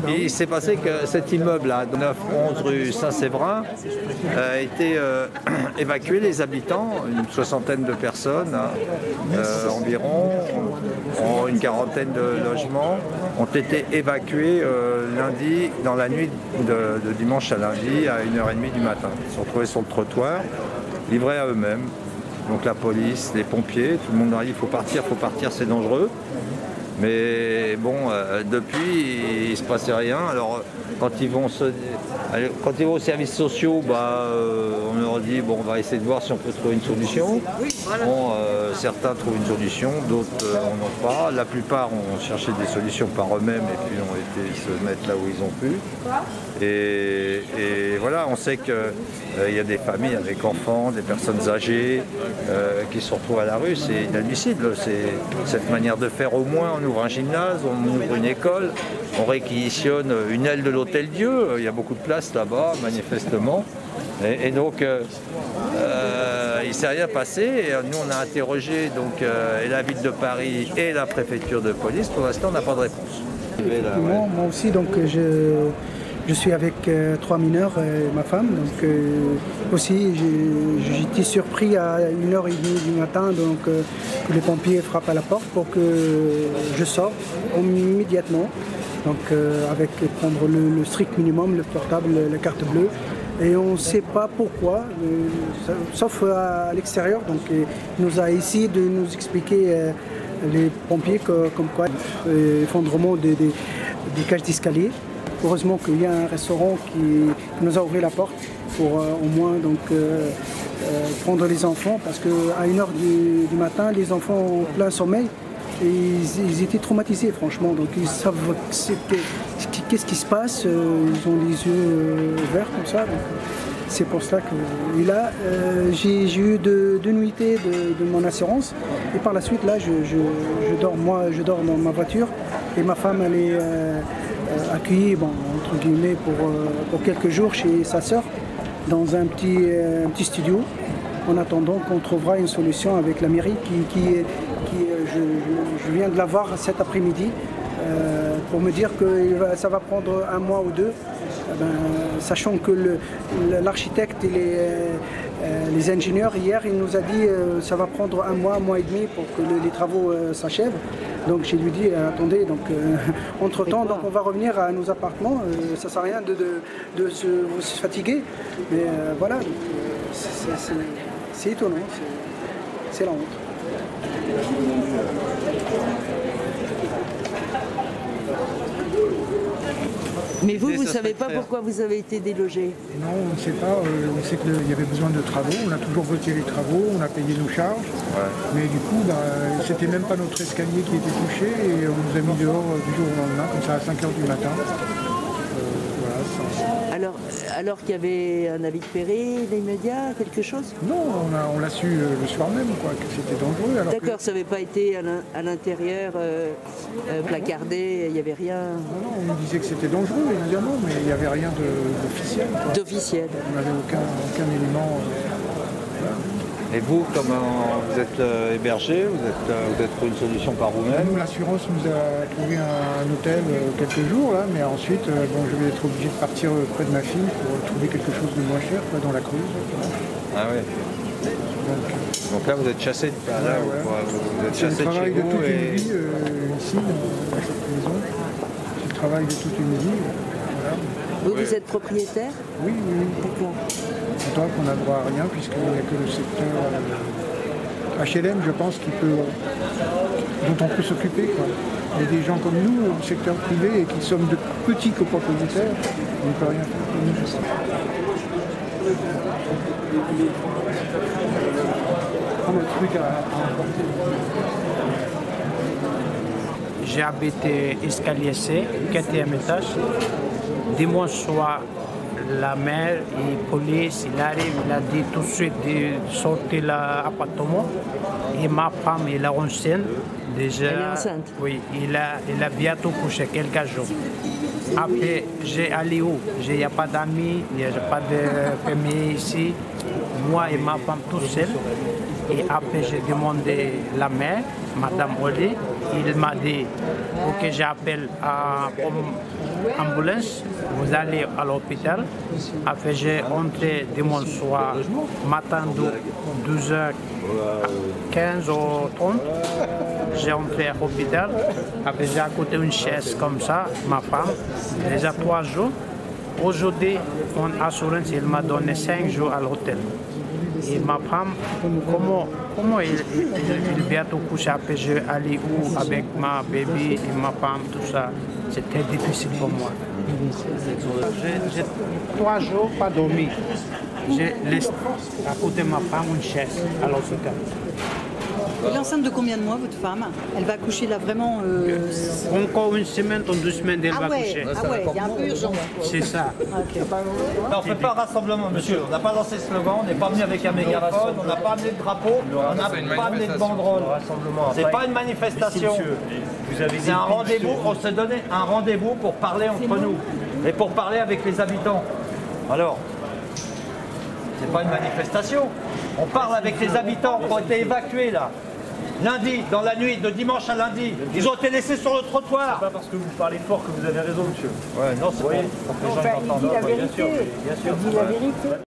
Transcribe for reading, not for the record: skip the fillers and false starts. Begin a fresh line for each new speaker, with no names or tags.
Il s'est passé que cet immeuble-là, 9-11 rue Saint-Séverin, a été évacué. Les habitants, une soixantaine de personnes environ, une quarantaine de logements, ont été évacués lundi, dans la nuit de dimanche à lundi, à 1h30 du matin. Ils se sont retrouvés sur le trottoir, livrés à eux-mêmes. Donc la police, les pompiers, tout le monde leur dit il faut partir, c'est dangereux. Mais bon, depuis, il ne se passait rien. Alors, quand ils vont aux services sociaux, on leur dit bon, on va essayer de voir si on peut trouver une solution. Bon, certains trouvent une solution, d'autres n'en ont pas. La plupart ont cherché des solutions par eux-mêmes et puis ont été se mettre là où ils ont pu. Et voilà, on sait qu'il y a des familles avec enfants, des personnes âgées qui se retrouvent à la rue. C'est inadmissible. Cette manière de faire, au moins on ouvre un gymnase, on ouvre une école, on réquisitionne une aile de l'Hôtel Dieu. Il y a beaucoup de place là-bas, manifestement. Et donc, il ne s'est rien passé. Et nous, on a interrogé et la ville de Paris et la préfecture de police. Pour l'instant, on n'a pas de réponse.
Moi aussi, donc, je suis avec 3 mineurs et ma femme. Donc, aussi, j'étais surpris à 1h30 du matin que les pompiers frappent à la porte pour que je sorte immédiatement. Donc, avec prendre le strict minimum, le portable, la carte bleue. Et on ne sait pas pourquoi, sauf à l'extérieur. Donc, il nous a essayé de nous expliquer les pompiers comme quoi effondrement des cages d'escalier. Heureusement qu'il y a un restaurant qui nous a ouvert la porte pour au moins prendre les enfants, parce qu'à 1h du matin, les enfants en plein sommeil, et ils étaient traumatisés franchement, donc ils savent qu'est-ce qui se passe, ils ont les yeux verts comme ça. C'est pour cela que... Et là, j'ai eu deux nuitées de mon assurance, et par la suite, là, je dors dans ma voiture, et ma femme, elle est accueillie, entre guillemets, pour quelques jours chez sa sœur, dans un petit studio, en attendant qu'on trouvera une solution avec la mairie je viens de la voir cet après-midi pour me dire que ça va prendre 1 mois ou 2, sachant que l'architecte et les ingénieurs, hier, il nous a dit que ça va prendre 1 mois, 1 mois et demi pour que les travaux s'achèvent. Donc j'ai lui dit attendez, entre-temps, on va revenir à nos appartements, ça ne sert à rien de se fatiguer, mais voilà, c'est étonnant, c'est la honte.
Mais vous ne savez pas pourquoi vous avez été délogé?
Non, on ne sait pas. On sait qu'il y avait besoin de travaux. On a toujours voté les travaux, on a payé nos charges. Ouais. Mais du coup, c'était même pas notre escalier qui était touché et on nous a mis dehors du jour au lendemain, comme ça à 5h du matin.
Alors qu'il y avait un avis de péril immédiat, quelque chose?
Non, on l'a su le soir même, que c'était dangereux.
D'accord, ça n'avait pas été à l'intérieur placardé, il n'y avait rien?
Non, on nous disait que c'était dangereux, évidemment, mais il n'y avait rien d'officiel.
D'officiel.
On n'avait aucun élément.
Et vous, comment vous êtes hébergé, vous êtes trouvé une solution par vous-même?
Nous, l'assurance nous a trouvé un hôtel quelques jours, là, mais ensuite, je vais être obligé de partir près de ma fille pour trouver quelque chose de moins cher, dans la Creuse.
Ah oui. Donc là, vous êtes chassé de là, vous êtes chassé de chez vous.
Je travaille de toute une vie ici, dans cette maison. Je travaille de toute une vie.
Vous êtes propriétaire?
Oui.
Pourquoi?
Donc on n'a droit à rien puisqu'il n'y a que le secteur HLM, je pense, dont on peut s'occuper. Il y a des gens comme nous, au secteur privé, et qui sommes de petits copropriétaires, on ne peut rien faire pour nous.
J'habite escalier C, 4e étage. Dimanche soir, la mère et la police, il arrive, il a dit tout de suite de sortir l'appartement. Et ma femme, elle est enceinte. Déjà,
elle est enceinte?
Oui, il a bientôt couché quelques jours. Après, j'ai allé où? Il n'y a pas d'amis, il n'y a pas de famille ici. Moi et ma femme tout seul. Et après, j'ai demandé la mère, Madame Oli. Il m'a dit pour que j'appelle ambulance, vous allez à l'hôpital. Après, j'ai entré dimanche soir, matin de 12h15 ou 30. J'ai entré à l'hôpital. Après, j'ai accouché une chaise comme ça, ma femme, déjà 3 jours. Aujourd'hui, mon assurance, il m'a donné 5 jours à l'hôtel. Et ma femme, comment il bientôt couché, après je vais aller où avec ma bébé et ma femme, tout ça. C'est très difficile pour moi. J'ai 3 jours pas dormi. J'ai laissé à côté de ma femme une chaise à l'hôpital.
Elle est enceinte de combien de mois, votre femme? Elle va accoucher là vraiment
Encore une semaine ou 2 semaines, elle va coucher.
Ah ouais, il y a un peu urgent.
C'est ça.
Okay.
Non, on ne fait pas un rassemblement, monsieur. On n'a pas lancé ce slogan, on n'est pas venu avec un mégaphone, on n'a pas amené de drapeau, on n'a pas amené de banderole. C'est pas une manifestation. C'est un rendez-vous, on s'est donné un rendez-vous pour parler entre nous et pour parler avec les habitants. Alors, c'est pas une manifestation. On parle avec les habitants qui ont été évacués là. Lundi, dans la nuit, de dimanche à lundi, ils ont été laissés sur le trottoir.
C'est pas parce que vous parlez fort que vous avez raison, monsieur.
Ouais, non, c'est pour que les gens entendent.
Il dit la vérité.
Bien sûr.
Il dit la vérité.